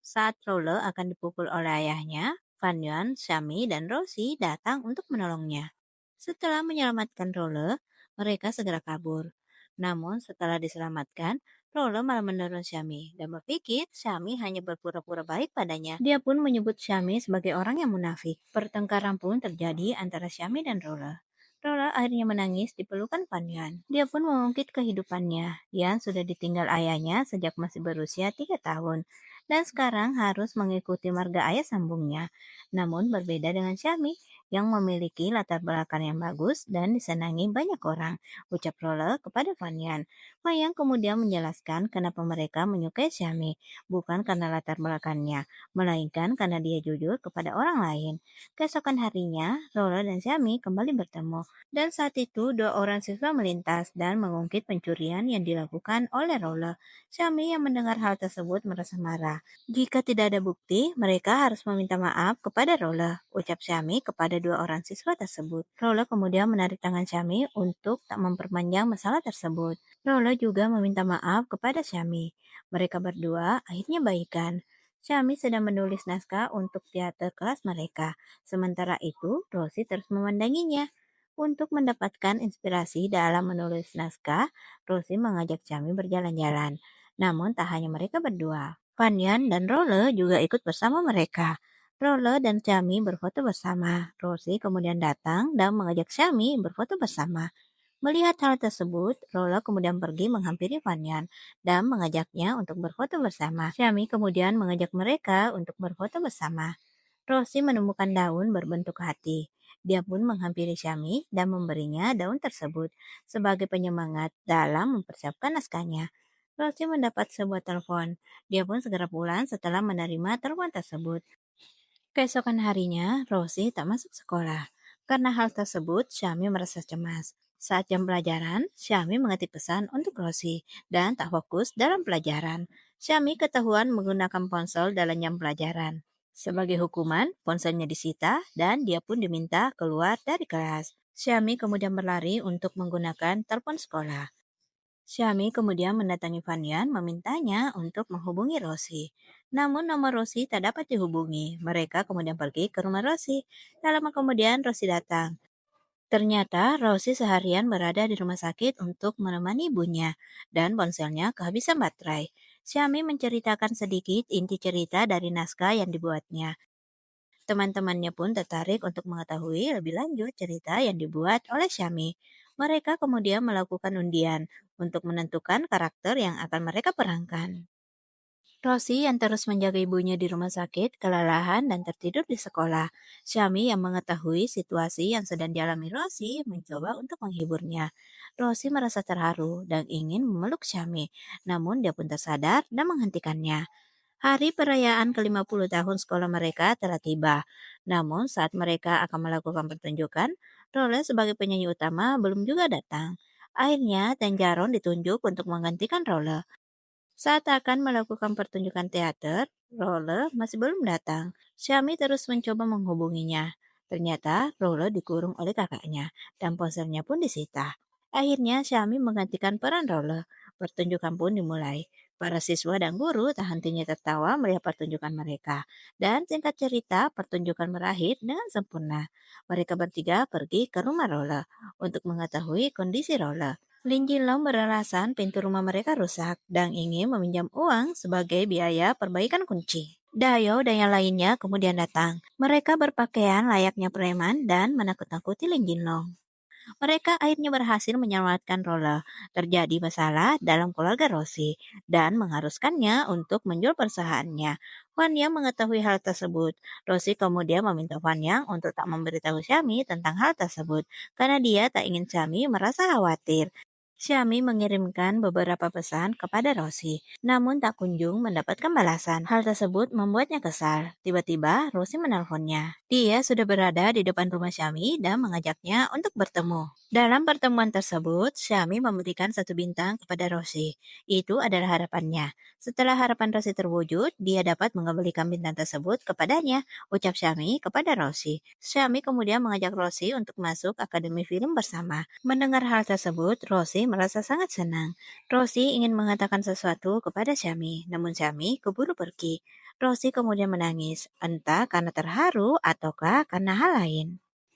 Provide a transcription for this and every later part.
Saat Rolo akan dipukul oleh ayahnya, Fan Yuan, Xiami, dan Rosie datang untuk menolongnya. Setelah menyelamatkan Rolo, mereka segera kabur. Namun setelah diselamatkan, Rolo malah mendorong Xiami dan berpikir Xiami hanya berpura-pura baik padanya. Dia pun menyebut Xiami sebagai orang yang munafik. Pertengkaran pun terjadi antara Xiami dan Rolo. Rolo akhirnya menangis di pelukan Fan Yuan. Dia pun mengungkit kehidupannya yang sudah ditinggal ayahnya sejak masih berusia 3 tahun dan sekarang harus mengikuti marga ayah sambungnya. Namun berbeda dengan Xiami yang memiliki latar belakang yang bagus dan disenangi banyak orang, ucap Rolo kepada Fanyan. Mayang kemudian menjelaskan kenapa mereka menyukai Xiami, bukan karena latar belakangnya, melainkan karena dia jujur kepada orang lain. Keesokan harinya, Rolo dan Xiami kembali bertemu, dan saat itu dua orang siswa melintas dan mengungkit pencurian yang dilakukan oleh Rolo. Xiami yang mendengar hal tersebut merasa marah. Jika tidak ada bukti, mereka harus meminta maaf kepada Rolo, ucap Xiami kepada dua orang siswa tersebut. Rolo kemudian menarik tangan Xiami untuk tak memperpanjang masalah tersebut. Rolo juga meminta maaf kepada Xiami. Mereka berdua akhirnya baikan. Xiami sedang menulis naskah untuk teater kelas mereka. Sementara itu, Rosie terus memandanginya. Untuk mendapatkan inspirasi dalam menulis naskah, Rosie mengajak Xiami berjalan-jalan. Namun tak hanya mereka berdua. Fanyan dan Rolo juga ikut bersama mereka. Rolo dan Xiami berfoto bersama. Rosie kemudian datang dan mengajak Xiami berfoto bersama. Melihat hal tersebut, Rolo kemudian pergi menghampiri Fanyan dan mengajaknya untuk berfoto bersama. Xiami kemudian mengajak mereka untuk berfoto bersama. Rosie menemukan daun berbentuk hati. Dia pun menghampiri Xiami dan memberinya daun tersebut sebagai penyemangat dalam mempersiapkan naskahnya. Rosie mendapat sebuah telepon. Dia pun segera pulang setelah menerima telepon tersebut. Keesokan harinya, Rosie tak masuk sekolah. Karena hal tersebut, Xiami merasa cemas. Saat jam pelajaran, Xiami mengetik pesan untuk Rosie dan tak fokus dalam pelajaran. Xiami ketahuan menggunakan ponsel dalam jam pelajaran. Sebagai hukuman, ponselnya disita dan dia pun diminta keluar dari kelas. Xiami kemudian berlari untuk menggunakan telepon sekolah. Xiami kemudian mendatangi Fanyan memintanya untuk menghubungi Rosie. Namun nomor Rosie tak dapat dihubungi. Mereka kemudian pergi ke rumah Rosie. Tak lama kemudian Rosie datang. Ternyata Rosie seharian berada di rumah sakit untuk menemani ibunya dan ponselnya kehabisan baterai. Xiami menceritakan sedikit inti cerita dari naskah yang dibuatnya. Teman-temannya pun tertarik untuk mengetahui lebih lanjut cerita yang dibuat oleh Xiami. Mereka kemudian melakukan undian untuk menentukan karakter yang akan mereka perankan. Rosie yang terus menjaga ibunya di rumah sakit, kelelahan dan tertidur di sekolah. Xiami yang mengetahui situasi yang sedang dialami Rosie mencoba untuk menghiburnya. Rosie merasa terharu dan ingin memeluk Xiami, namun dia pun tersadar dan menghentikannya. Hari perayaan ke-50 tahun sekolah mereka telah tiba. Namun saat mereka akan melakukan pertunjukan, Role sebagai penyanyi utama belum juga datang. Akhirnya Tanjaron ditunjuk untuk menggantikan Role. Saat akan melakukan pertunjukan teater, Role masih belum datang. Xiami terus mencoba menghubunginya. Ternyata Role dikurung oleh kakaknya dan ponselnya pun disita. Akhirnya Xiami menggantikan peran Role. Pertunjukan pun dimulai. Para siswa dan guru tak hentinya tertawa melihat pertunjukan mereka. Dan singkat cerita, pertunjukan berakhir dengan sempurna. Mereka bertiga pergi ke rumah Role untuk mengetahui kondisi Role. Lin Jinlong beralasan pintu rumah mereka rusak dan ingin meminjam uang sebagai biaya perbaikan kunci. Dayo dan yang lainnya kemudian datang. Mereka berpakaian layaknya preman dan menakut-nakuti Lin Jinlong. Mereka akhirnya berhasil menyelamatkan Rola. Terjadi masalah dalam keluarga Rosie dan mengharuskannya untuk menjual perusahaannya. Wan Yang mengetahui hal tersebut. Rosie kemudian meminta Wan Yang untuk tak memberitahu Xiami tentang hal tersebut karena dia tak ingin Xiami merasa khawatir. Xiami mengirimkan beberapa pesan kepada Rosie, namun tak kunjung mendapatkan balasan. Hal tersebut membuatnya kesal. Tiba-tiba, Rosie menelponnya. Dia sudah berada di depan rumah Xiami dan mengajaknya untuk bertemu. Dalam pertemuan tersebut, Xiami memberikan satu bintang kepada Rosie. Itu adalah harapannya. Setelah harapan Rosie terwujud, dia dapat mengembalikan bintang tersebut kepadanya, ucap Xiami kepada Rosie. Xiami kemudian mengajak Rosie untuk masuk akademi film bersama. Mendengar hal tersebut, Rosie merasa sangat senang. Rosie ingin mengatakan sesuatu kepada Xiami, namun Xiami keburu pergi. Rosie kemudian menangis, entah karena terharu ataukah karena hal lain.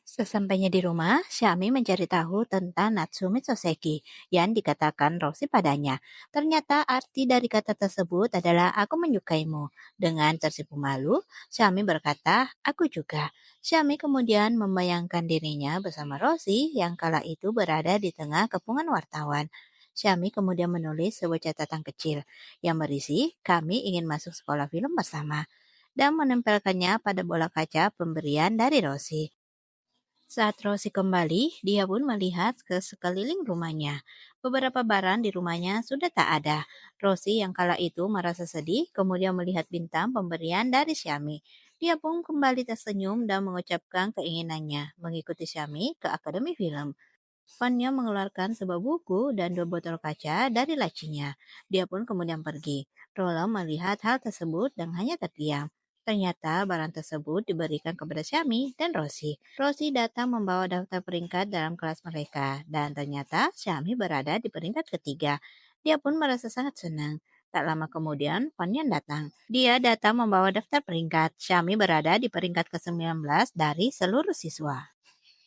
Sesampainya di rumah, Xiaomi mencari tahu tentang Natsume Soseki yang dikatakan Rosie padanya. Ternyata arti dari kata tersebut adalah aku menyukaimu. Dengan tersipu malu, Xiaomi berkata, aku juga. Xiaomi kemudian membayangkan dirinya bersama Rosie yang kala itu berada di tengah kepungan wartawan. Xiaomi kemudian menulis sebuah catatan kecil yang berisi, kami ingin masuk sekolah film bersama, dan menempelkannya pada bola kaca pemberian dari Rosie. Saat Rosie kembali, dia pun melihat ke sekeliling rumahnya. Beberapa barang di rumahnya sudah tak ada. Rosie yang kala itu merasa sedih, kemudian melihat bintang pemberian dari Xiaomi. Dia pun kembali tersenyum dan mengucapkan keinginannya mengikuti Xiaomi ke Akademi Film. Fanya mengeluarkan sebuah buku dan 2 botol kaca dari lacinya. Dia pun kemudian pergi. Roland melihat hal tersebut dan hanya terdiam. Ternyata barang tersebut diberikan kepada Xiaomi dan Rosie. Rosie datang membawa daftar peringkat dalam kelas mereka, dan ternyata Xiaomi berada di peringkat ketiga. Dia pun merasa sangat senang. Tak lama kemudian, Fanyan datang. Dia datang membawa daftar peringkat. Xiaomi berada di peringkat ke-19 dari seluruh siswa.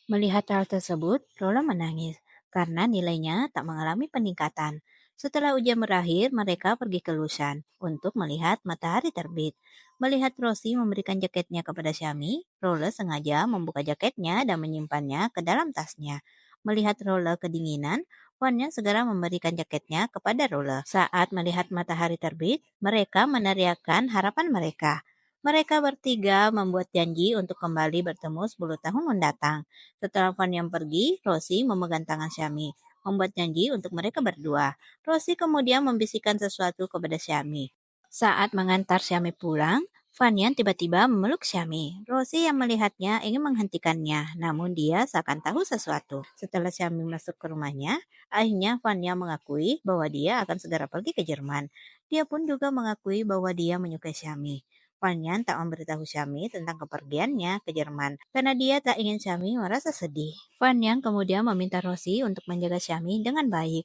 Melihat hal tersebut, Lola menangis karena nilainya tak mengalami peningkatan. Setelah ujian berakhir, mereka pergi ke Lusan untuk melihat matahari terbit. Melihat Rosie memberikan jaketnya kepada Xiaomi, Lola sengaja membuka jaketnya dan menyimpannya ke dalam tasnya. Melihat Lola kedinginan, Wanya segera memberikan jaketnya kepada Lola. Saat melihat matahari terbit, mereka meneriakkan harapan mereka. Mereka bertiga membuat janji untuk kembali bertemu 10 tahun mendatang. Setelah Van yang pergi, Rosie memegang tangan Xiaomi, membuat janji untuk mereka berdua. Rosie kemudian membisikkan sesuatu kepada Xiaomi. Saat mengantar Xiaomi pulang, Van tiba-tiba memeluk Xiaomi. Rosie yang melihatnya ingin menghentikannya, namun dia seakan tahu sesuatu. Setelah Xiaomi masuk ke rumahnya, akhirnya Van mengakui bahwa dia akan segera pergi ke Jerman. Dia pun juga mengakui bahwa dia menyukai Xiaomi. Fanyan tak memberitahu Xiaomi tentang kepergiannya ke Jerman karena dia tak ingin Xiaomi merasa sedih. Fanyan kemudian meminta Rosie untuk menjaga Xiaomi dengan baik.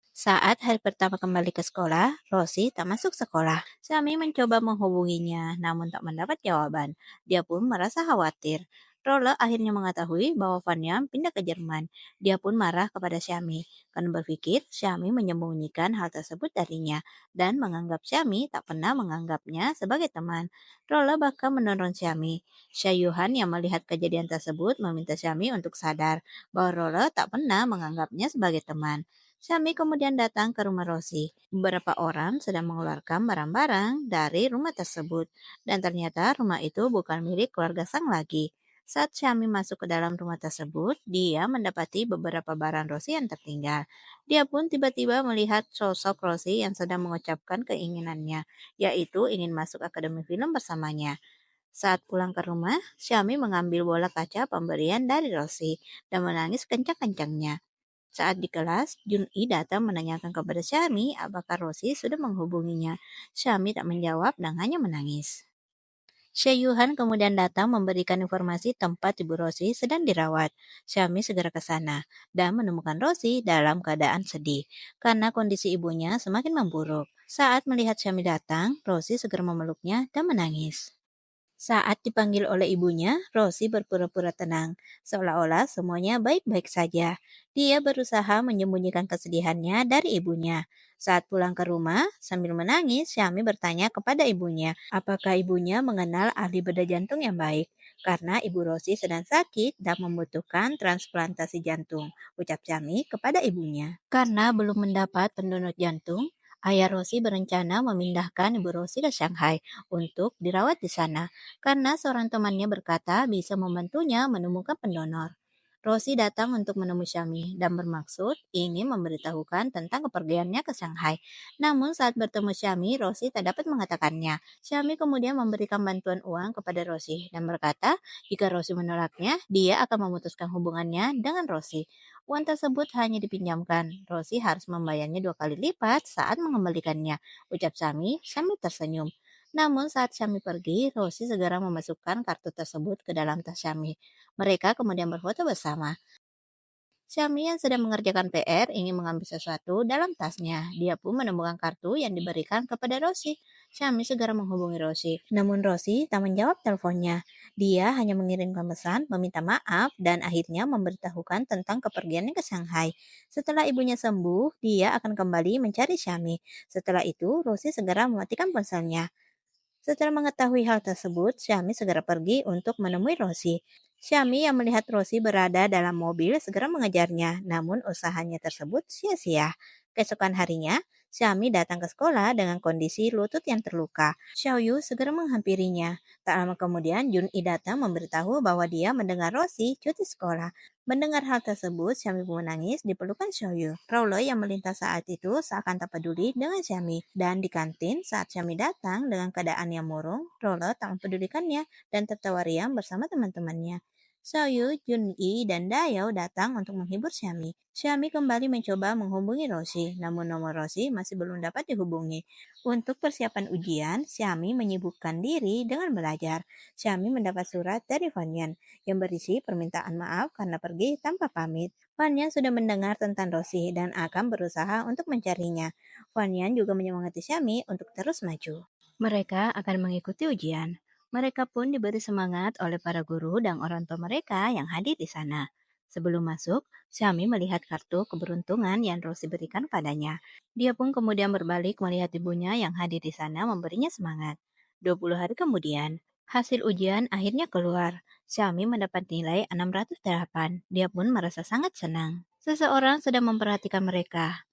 Saat hari pertama kembali ke sekolah, Rosie tak masuk sekolah. Xiaomi mencoba menghubunginya, namun tak mendapat jawaban. Dia pun merasa khawatir. Rolo akhirnya mengetahui bahwa Vanya pindah ke Jerman. Dia pun marah kepada Xiaomi, karena berpikir Xiaomi menyembunyikan hal tersebut darinya, dan menganggap Xiaomi tak pernah menganggapnya sebagai teman. Rolo bahkan menurun Xiaomi. Yuhan yang melihat kejadian tersebut meminta Xiaomi untuk sadar bahwa Rolo tak pernah menganggapnya sebagai teman. Xiaomi kemudian datang ke rumah Rosie. Beberapa orang sedang mengeluarkan barang-barang dari rumah tersebut, dan ternyata rumah itu bukan milik keluarga Sang lagi. Saat Xiaomi masuk ke dalam rumah tersebut, dia mendapati beberapa barang Rosie yang tertinggal. Dia pun tiba-tiba melihat sosok Rosie yang sedang mengucapkan keinginannya, yaitu ingin masuk akademi film bersamanya. Saat pulang ke rumah, Xiaomi mengambil bola kaca pemberian dari Rosie dan menangis kencang-kencangnya. Saat di kelas, Jun'i datang menanyakan kepada Xiaomi apakah Rosie sudah menghubunginya. Xiaomi tak menjawab dan hanya menangis. Yuhan kemudian datang memberikan informasi tempat ibu Rosie sedang dirawat. Xiaomi segera ke sana dan menemukan Rosie dalam keadaan sedih karena kondisi ibunya semakin memburuk. Saat melihat Xiaomi datang, Rosie segera memeluknya dan menangis. Saat dipanggil oleh ibunya, Rosie berpura-pura tenang, seolah-olah semuanya baik-baik saja. Dia berusaha menyembunyikan kesedihannya dari ibunya. Saat pulang ke rumah, sambil menangis, Xiaomi bertanya kepada ibunya, apakah ibunya mengenal ahli bedah jantung yang baik, karena ibu Rosie sedang sakit dan membutuhkan transplantasi jantung, ucap Xiaomi kepada ibunya. Karena belum mendapat pendonor jantung, ayah Rosie berencana memindahkan ibu Rosie ke Shanghai untuk dirawat di sana karena seorang temannya berkata bisa membantunya menemukan pendonor. Rosie datang untuk menemui Xiaomi dan bermaksud ingin memberitahukan tentang kepergiannya ke Shanghai. Namun saat bertemu Xiaomi, Rosie tak dapat mengatakannya. Xiaomi kemudian memberikan bantuan uang kepada Rosie dan berkata jika Rosie menolaknya, dia akan memutuskan hubungannya dengan Rosie. Uang tersebut hanya dipinjamkan. Rosie harus membayarnya 2 kali lipat saat mengembalikannya. Ucap Xiaomi sambil tersenyum. Namun saat Xiaomi pergi, Rosie segera memasukkan kartu tersebut ke dalam tas Xiaomi. Mereka kemudian berfoto bersama. Syami yang sedang mengerjakan PR ingin mengambil sesuatu dalam tasnya. Dia pun menemukan kartu yang diberikan kepada Rosi. Syami segera menghubungi Rosi. Namun Rosi tak menjawab teleponnya. Dia hanya mengirimkan pesan, meminta maaf, dan akhirnya memberitahukan tentang kepergiannya ke Shanghai. Setelah ibunya sembuh, dia akan kembali mencari Syami. Setelah itu, Rosi segera mematikan ponselnya. Setelah mengetahui hal tersebut, Syami segera pergi untuk menemui Rosi. Syami yang melihat Rosi berada dalam mobil segera mengejarnya, namun usahanya tersebut sia-sia. Keesokan harinya, Syami datang ke sekolah dengan kondisi lutut yang terluka. Xiaoyu segera menghampirinya. Tak lama kemudian, Jun'i datang memberitahu bahwa dia mendengar Rosi cuti sekolah. Mendengar hal tersebut, Syami pun menangis di pelukan Xiaoyu. Rolo yang melintas saat itu seakan tak peduli dengan Syami. Dan di kantin, saat Syami datang dengan keadaan yang murung, Rolo tak mempedulikannya dan tertawa riang bersama teman-temannya. Xiaoyu, Junyi, dan Dayao datang untuk menghibur Syami. Syami kembali mencoba menghubungi Roshi, namun nomor Roshi masih belum dapat dihubungi. Untuk persiapan ujian, Syami menyibukkan diri dengan belajar. Syami mendapat surat dari Fanyan yang berisi permintaan maaf karena pergi tanpa pamit. Fanyan sudah mendengar tentang Roshi dan akan berusaha untuk mencarinya. Fanyan juga menyemangati Syami untuk terus maju. Mereka akan mengikuti ujian. Mereka pun diberi semangat oleh para guru dan orang tua mereka yang hadir di sana. Sebelum masuk, Syami melihat kartu keberuntungan yang Rosi berikan padanya. Dia pun kemudian berbalik melihat ibunya yang hadir di sana memberinya semangat. 20 hari kemudian, hasil ujian akhirnya keluar. Syami mendapat nilai 608. Dia pun merasa sangat senang. Seseorang sedang memperhatikan mereka.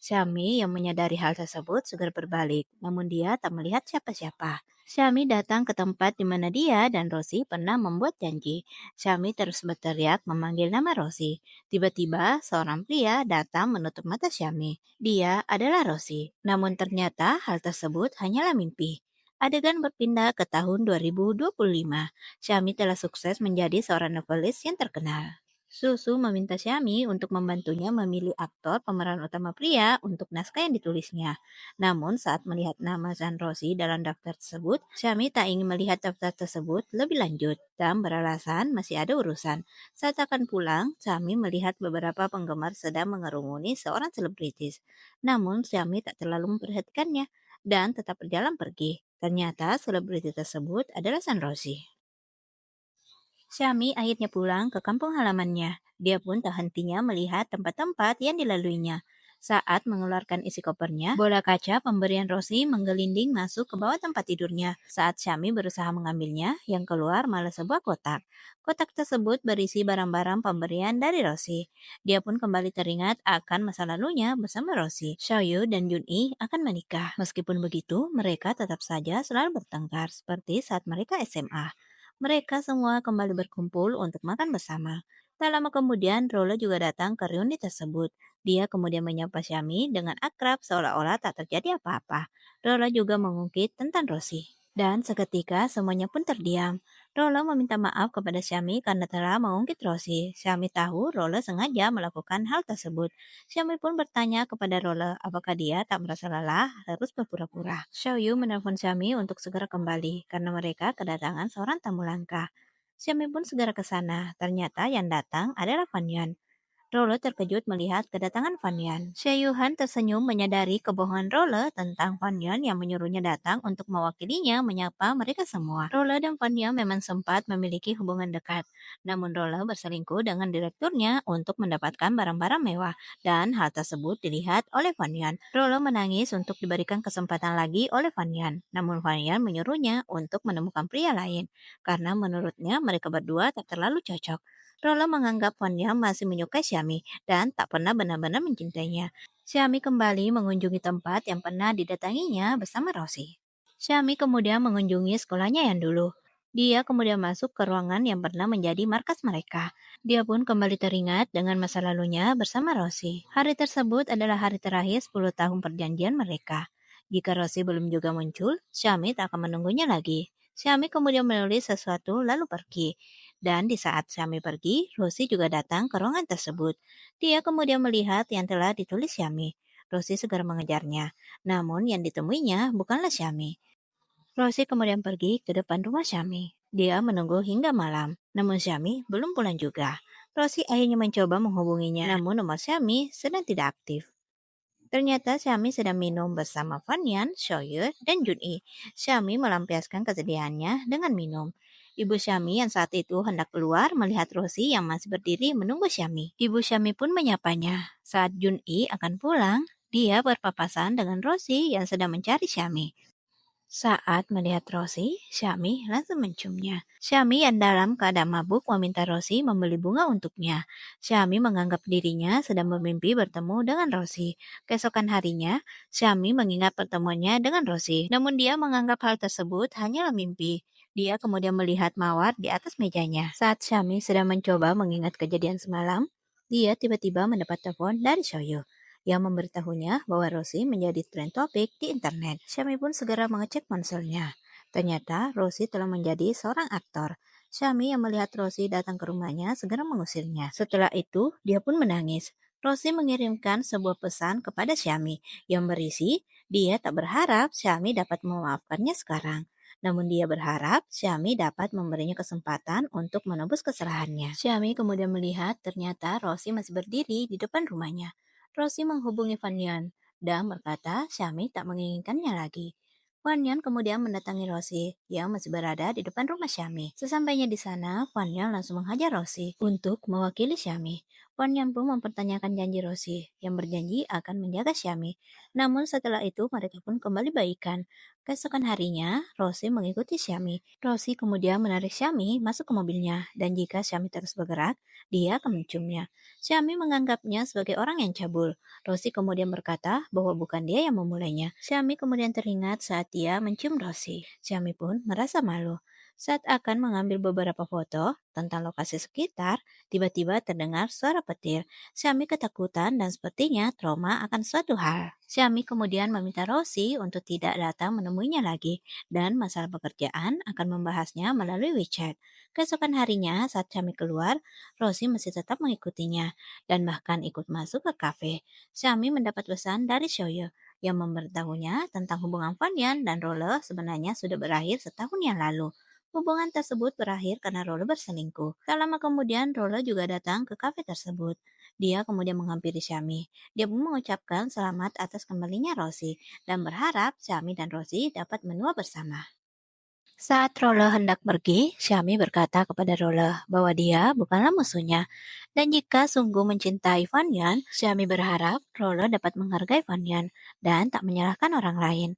Syami yang menyadari hal tersebut segera berbalik, namun dia tak melihat siapa-siapa. Syami datang ke tempat di mana dia dan Rosi pernah membuat janji. Syami terus berteriak memanggil nama Rosi. Tiba-tiba seorang pria datang menutup mata Syami. Dia adalah Rosi. Namun ternyata hal tersebut hanyalah mimpi. Adegan berpindah ke tahun 2025. Syami telah sukses menjadi seorang novelis yang terkenal. Susu meminta Syami untuk membantunya memilih aktor pemeran utama pria untuk naskah yang ditulisnya. Namun saat melihat nama San Rossi dalam daftar tersebut, Syami tak ingin melihat daftar tersebut lebih lanjut dan beralasan masih ada urusan. Saat akan pulang, Syami melihat beberapa penggemar sedang mengerumuni seorang selebritis. Namun Syami tak terlalu memperhatikannya dan tetap berjalan pergi. Ternyata selebritis tersebut adalah San Rossi. Syami akhirnya pulang ke kampung halamannya. Dia pun tak hentinya melihat tempat-tempat yang dilaluinya. Saat mengeluarkan isi kopernya, bola kaca pemberian Rosi menggelinding masuk ke bawah tempat tidurnya. Saat Syami berusaha mengambilnya, yang keluar malah sebuah kotak. Kotak tersebut berisi barang-barang pemberian dari Rosi. Dia pun kembali teringat akan masa lalunya bersama Rosi. Xiaoyu dan Junyi akan menikah. Meskipun begitu, mereka tetap saja selalu bertengkar seperti saat mereka SMA. Mereka semua kembali berkumpul untuk makan bersama. Tak lama kemudian, Rolo juga datang ke reuni tersebut. Dia kemudian menyapa Syami dengan akrab seolah-olah tak terjadi apa-apa. Rolo juga mengungkit tentang Rosi. Dan seketika semuanya pun terdiam. Rolo meminta maaf kepada Syami karena telah mengungkit Rosi. Syami tahu Rolo sengaja melakukan hal tersebut. Syami pun bertanya kepada Rolo apakah dia tak merasa lelah harus berpura-pura. Xiaoyu menelpon Syami untuk segera kembali karena mereka kedatangan seorang tamu langka. Syami pun segera ke sana. Ternyata yang datang adalah Fan Yuan. Rolo terkejut melihat kedatangan Fan Yuan. Yuhan tersenyum menyadari kebohongan Rolo tentang Fan Yuan yang menyuruhnya datang untuk mewakilinya menyapa mereka semua. Rolo dan Fan Yuan memang sempat memiliki hubungan dekat. Namun Rolo berselingkuh dengan direkturnya untuk mendapatkan barang-barang mewah. Dan hal tersebut dilihat oleh Fan Yuan. Rolo menangis untuk diberikan kesempatan lagi oleh Fan Yuan. Namun Fan Yuan menyuruhnya untuk menemukan pria lain. Karena menurutnya mereka berdua tak terlalu cocok. Rolo menganggap Wanya masih menyukai Syami dan tak pernah benar-benar mencintainya. Syami kembali mengunjungi tempat yang pernah didatanginya bersama Rosi. Syami kemudian mengunjungi sekolahnya yang dulu. Dia kemudian masuk ke ruangan yang pernah menjadi markas mereka. Dia pun kembali teringat dengan masa lalunya bersama Rosi. Hari tersebut adalah hari terakhir 10 tahun perjanjian mereka. Jika Rosi belum juga muncul, Syami tak akan menunggunya lagi. Syami kemudian menulis sesuatu lalu pergi. Dan di saat Syami pergi, Rosi juga datang ke ruangan tersebut. Dia kemudian melihat yang telah ditulis Syami. Rosi segera mengejarnya. Namun yang ditemuinya bukanlah Syami. Rosi kemudian pergi ke depan rumah Syami. Dia menunggu hingga malam. Namun Syami belum pulang juga. Rosie akhirnya mencoba menghubunginya, namun nomor Xiaomi sedang tidak aktif. Ternyata Xiaomi sedang minum bersama Fanyan, Shoye, dan Junyi. Xiaomi melampiaskan kesedihannya dengan minum. Ibu Xiaomi yang saat itu hendak keluar melihat Rosie yang masih berdiri menunggu Xiaomi. Ibu Xiaomi pun menyapanya. Saat Junyi akan pulang, dia berpapasan dengan Rosie yang sedang mencari Xiaomi. Saat melihat Rosie, Xiaomi langsung menciumnya. Xiaomi yang dalam keadaan mabuk meminta Rosie membeli bunga untuknya. Xiaomi menganggap dirinya sedang bermimpi bertemu dengan Rosie. Keesokan harinya, Xiaomi mengingat pertemuannya dengan Rosie. Namun dia menganggap hal tersebut hanyalah mimpi. Dia kemudian melihat mawar di atas mejanya. Saat Xiaomi sedang mencoba mengingat kejadian semalam, dia tiba-tiba mendapat telepon dari Shoyo yang memberitahunya bahwa Rosie menjadi tren topik di internet. Xiaomi pun segera mengecek ponselnya. Ternyata Rosie telah menjadi seorang aktor. Xiaomi yang melihat Rosie datang ke rumahnya segera mengusirnya. Setelah itu, dia pun menangis. Rosie mengirimkan sebuah pesan kepada Xiaomi yang berisi, dia tak berharap Xiaomi dapat memaafkannya sekarang. Namun dia berharap Xiaomi dapat memberinya kesempatan untuk menebus kesalahannya. Xiaomi kemudian melihat ternyata Rosie masih berdiri di depan rumahnya. Rosie menghubungi Fanyan dan berkata Xiaomi tak menginginkannya lagi. Fanyan kemudian mendatangi Rosie yang masih berada di depan rumah Xiaomi. Sesampainya di sana, Fanyan langsung menghajar Rosie untuk mewakili Xiaomi. Fanyan pun mempertanyakan janji Rosie yang berjanji akan menjaga Xiaomi. Namun setelah itu mereka pun kembali baikan. Keesokan harinya, Rosie mengikuti Xiaomi. Rosie kemudian menarik Xiaomi masuk ke mobilnya dan jika Xiaomi terus bergerak, dia akan menciumnya. Xiaomi menganggapnya sebagai orang yang cabul. Rosie kemudian berkata bahwa bukan dia yang memulainya. Xiaomi kemudian teringat saat dia mencium Rosie. Xiaomi pun merasa malu. Saat akan mengambil beberapa foto tentang lokasi sekitar, tiba-tiba terdengar suara petir. Xiaomi ketakutan dan sepertinya trauma akan suatu hal. Xiaomi kemudian meminta Rosie untuk tidak datang menemuinya lagi dan masalah pekerjaan akan membahasnya melalui WeChat. Keesokan harinya saat Xiaomi keluar, Rosie masih tetap mengikutinya dan bahkan ikut masuk ke kafe. Xiaomi mendapat pesan dari Shoyo yang memberitahunya tentang hubungan Fanyan dan Rolo sebenarnya sudah berakhir setahun yang lalu. Hubungan tersebut berakhir karena Rolo berselingkuh. Tak lama kemudian, Rolo juga datang ke kafe tersebut. Dia kemudian menghampiri Xiaomi. Dia pun mengucapkan selamat atas kembalinya Rosie dan berharap Xiaomi dan Rosie dapat menua bersama. Saat Rolo hendak pergi, Xiaomi berkata kepada Rolo bahwa dia bukanlah musuhnya. Dan jika sungguh mencintai Fanyan, Xiaomi berharap Rolo dapat menghargai Fanyan dan tak menyalahkan orang lain.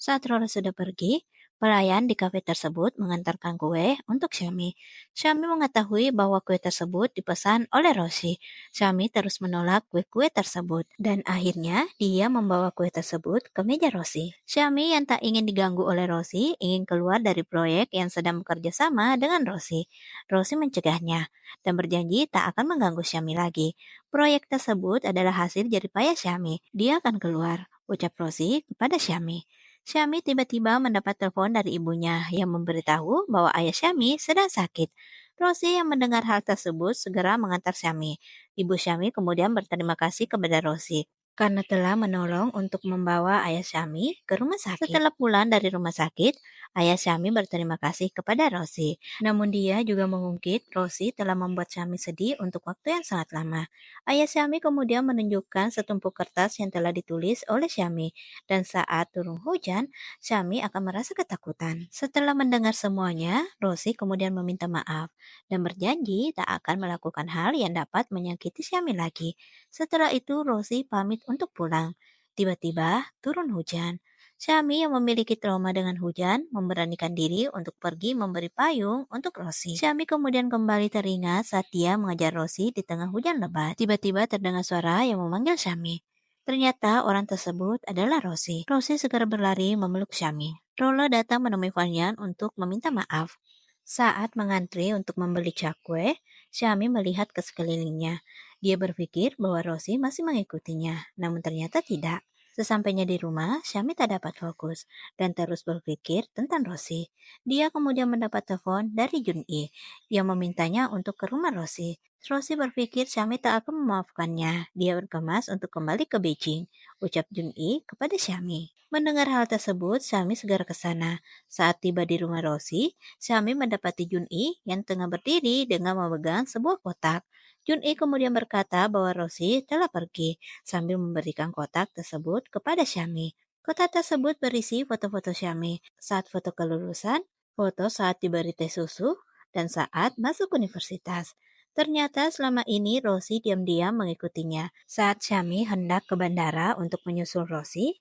Saat Rolo sudah pergi, pelayan di kafe tersebut mengantarkan kue untuk Xiaomi. Xiaomi mengetahui bahwa kue tersebut dipesan oleh Rosie. Xiaomi terus menolak kue-kue tersebut dan akhirnya dia membawa kue tersebut ke meja Rosie. Xiaomi yang tak ingin diganggu oleh Rosie ingin keluar dari proyek yang sedang bekerja sama dengan Rosie. Rosie mencegahnya dan berjanji tak akan mengganggu Xiaomi lagi. Proyek tersebut adalah hasil jerih payah Xiaomi. Dia akan keluar, ucap Rosie kepada Xiaomi. Xiaomi tiba-tiba mendapat telepon dari ibunya yang memberitahu bahwa ayah Xiaomi sedang sakit. Rosie yang mendengar hal tersebut segera mengantar Xiaomi. Ibu Xiaomi kemudian berterima kasih kepada Rosie karena telah menolong untuk membawa ayah Xiaomi ke rumah sakit. Setelah pulang dari rumah sakit, ayah Xiaomi berterima kasih kepada Rosie. Namun dia juga mengungkit Rosie telah membuat Xiaomi sedih untuk waktu yang sangat lama. Ayah Xiaomi kemudian menunjukkan setumpuk kertas yang telah ditulis oleh Xiaomi dan saat turun hujan, Xiaomi akan merasa ketakutan. Setelah mendengar semuanya, Rosie kemudian meminta maaf dan berjanji tak akan melakukan hal yang dapat menyakiti Xiaomi lagi. Setelah itu, Rosie pamit untuk pulang. Tiba-tiba, turun hujan. Xiaomi yang memiliki trauma dengan hujan memberanikan diri untuk pergi memberi payung untuk Rosie. Xiaomi kemudian kembali teringat saat dia mengajar Rosie di tengah hujan lebat. Tiba-tiba terdengar suara yang memanggil Xiaomi. Ternyata orang tersebut adalah Rosie. Rosie segera berlari memeluk Xiaomi. Rolo datang menemui Fanyan untuk meminta maaf. Saat mengantri untuk membeli cakwe, Xiaomi melihat ke sekelilingnya. Dia berpikir bahwa Rosie masih mengikutinya, namun ternyata tidak. Sesampainya di rumah, Xiaomi tak dapat fokus dan terus berpikir tentang Rosie. Dia kemudian mendapat telepon dari Junyi yang memintanya untuk ke rumah Rosie. Rosie berpikir Xiaomi tak akan memaafkannya. Dia berkemas untuk kembali ke Beijing, ucap Junyi kepada Xiaomi. Mendengar hal tersebut, Syami segera ke sana. Saat tiba di rumah Rosi, Syami mendapati Jun'i yang tengah berdiri dengan memegang sebuah kotak. Jun'i kemudian berkata bahwa Rosi telah pergi sambil memberikan kotak tersebut kepada Syami. Kotak tersebut berisi foto-foto Syami saat foto kelulusan, foto saat diberi tes susu, dan saat masuk universitas. Ternyata selama ini Rosi diam-diam mengikutinya. Saat Syami hendak ke bandara untuk menyusul Rosi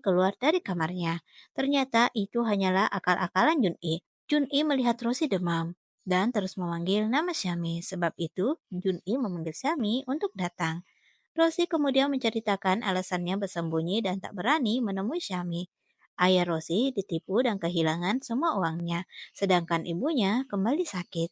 keluar dari kamarnya. Ternyata itu hanyalah akal-akalan Jun'i. Jun'i melihat Rosi demam dan terus memanggil nama Syami. Sebab itu, Jun'i memanggil Syami untuk datang. Rosi kemudian menceritakan alasannya bersembunyi dan tak berani menemui Syami. Ayah Rosi ditipu dan kehilangan semua uangnya, sedangkan ibunya kembali sakit.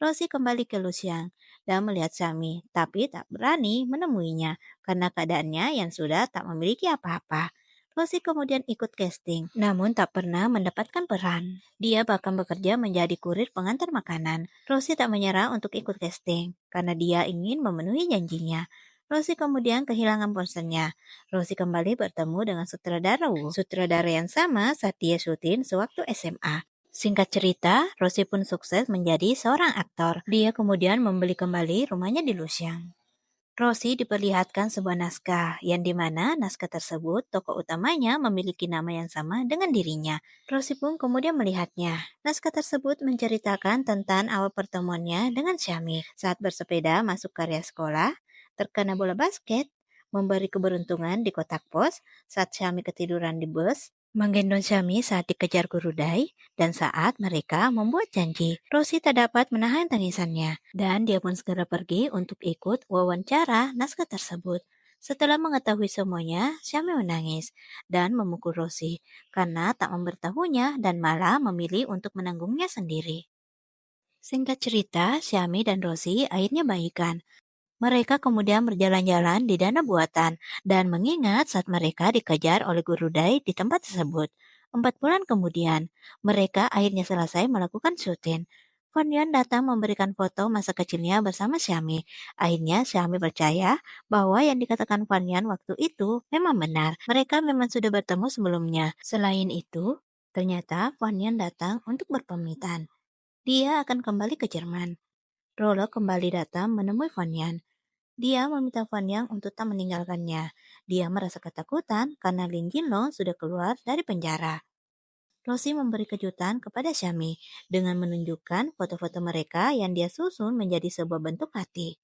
Rosi kembali ke Luxiang dan melihat Syami, tapi tak berani menemuinya karena keadaannya yang sudah tak memiliki apa-apa. Rosi kemudian ikut casting, namun tak pernah mendapatkan peran. Dia bahkan bekerja menjadi kurir pengantar makanan. Rosi tak menyerah untuk ikut casting, karena dia ingin memenuhi janjinya. Rosi kemudian kehilangan ponselnya. Rosi kembali bertemu dengan sutradara Wu, sutradara yang sama saat dia syuting sewaktu SMA. Singkat cerita, Rosi pun sukses menjadi seorang aktor. Dia kemudian membeli kembali rumahnya di Luxiang. Rosi diperlihatkan sebuah naskah, yang dimana naskah tersebut tokoh utamanya memiliki nama yang sama dengan dirinya. Rosi pun kemudian melihatnya. Naskah tersebut menceritakan tentang awal pertemuannya dengan Syami saat bersepeda masuk karya sekolah, terkena bola basket, memberi keberuntungan di kotak pos saat Syami ketiduran di bus, menggendong Syami saat dikejar guru Dai, dan saat mereka membuat janji. Rosi tak dapat menahan tangisannya, dan dia pun segera pergi untuk ikut wawancara naskah tersebut. Setelah mengetahui semuanya, Syami menangis dan memukul Rosi karena tak memberitahunya dan malah memilih untuk menanggungnya sendiri. Singkat cerita, Syami dan Rosi akhirnya baikan. Mereka kemudian berjalan-jalan di danau buatan dan mengingat saat mereka dikejar oleh guru Dai di tempat tersebut. 4 bulan kemudian, mereka akhirnya selesai melakukan syuting. Fan Yuan datang memberikan foto masa kecilnya bersama Xiaomi. Akhirnya Xiaomi percaya bahwa yang dikatakan Fan Yuan waktu itu memang benar. Mereka memang sudah bertemu sebelumnya. Selain itu, ternyata Fan Yuan datang untuk berpamitan. Dia akan kembali ke Jerman. Rolo kembali datang menemui Fan Yuan. Dia meminta Fan Yang untuk tak meninggalkannya. Dia merasa ketakutan karena Lin Jinlong sudah keluar dari penjara. Rosi memberi kejutan kepada Xiaomi dengan menunjukkan foto-foto mereka yang dia susun menjadi sebuah bentuk hati.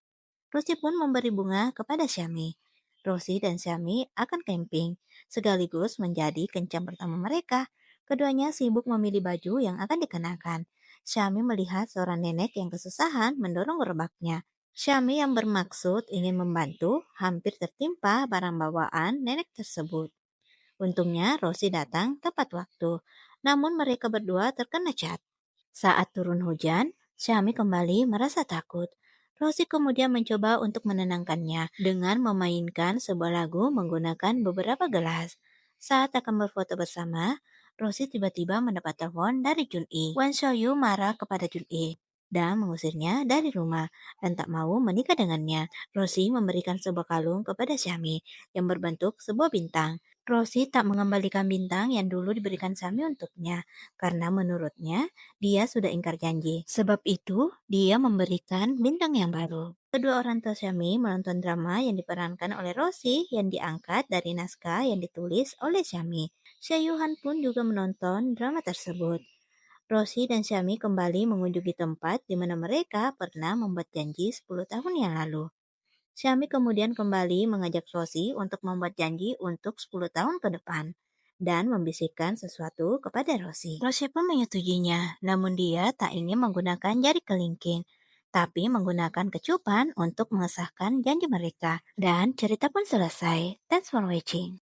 Rosi pun memberi bunga kepada Xiaomi. Rosi dan Xiaomi akan camping, sekaligus menjadi kencan pertama mereka. Keduanya sibuk memilih baju yang akan dikenakan. Xiaomi melihat seorang nenek yang kesusahan mendorong gerobaknya. Xiaomi yang bermaksud ingin membantu hampir tertimpa barang bawaan nenek tersebut. Untungnya Rosi datang tepat waktu, namun mereka berdua terkena cat. Saat turun hujan, Xiaomi kembali merasa takut. Rosi kemudian mencoba untuk menenangkannya dengan memainkan sebuah lagu menggunakan beberapa gelas. Saat akan berfoto bersama, Rosi tiba-tiba mendapat telepon dari Jun'i. Wan Xiaoyu marah kepada Jun'i dan mengusirnya dari rumah dan tak mau menikah dengannya. Rosi memberikan sebuah kalung kepada Xiaomi yang berbentuk sebuah bintang. Rosi tak mengembalikan bintang yang dulu diberikan Xiaomi untuknya karena menurutnya dia sudah ingkar janji. Sebab itu, dia memberikan bintang yang baru. Kedua orang tua Xiaomi menonton drama yang diperankan oleh Rosi yang diangkat dari naskah yang ditulis oleh Xiaomi. Yuhan pun juga menonton drama tersebut. Rosi dan Xiaomi kembali mengunjungi tempat di mana mereka pernah membuat janji 10 tahun yang lalu. Xiaomi kemudian kembali mengajak Rosi untuk membuat janji untuk 10 tahun ke depan dan membisikkan sesuatu kepada Rosi. Rosi pun menyetujuinya, namun dia tak ingin menggunakan jari kelingking, tapi menggunakan kecupan untuk mengesahkan janji mereka. Dan cerita pun selesai. Thanks for watching.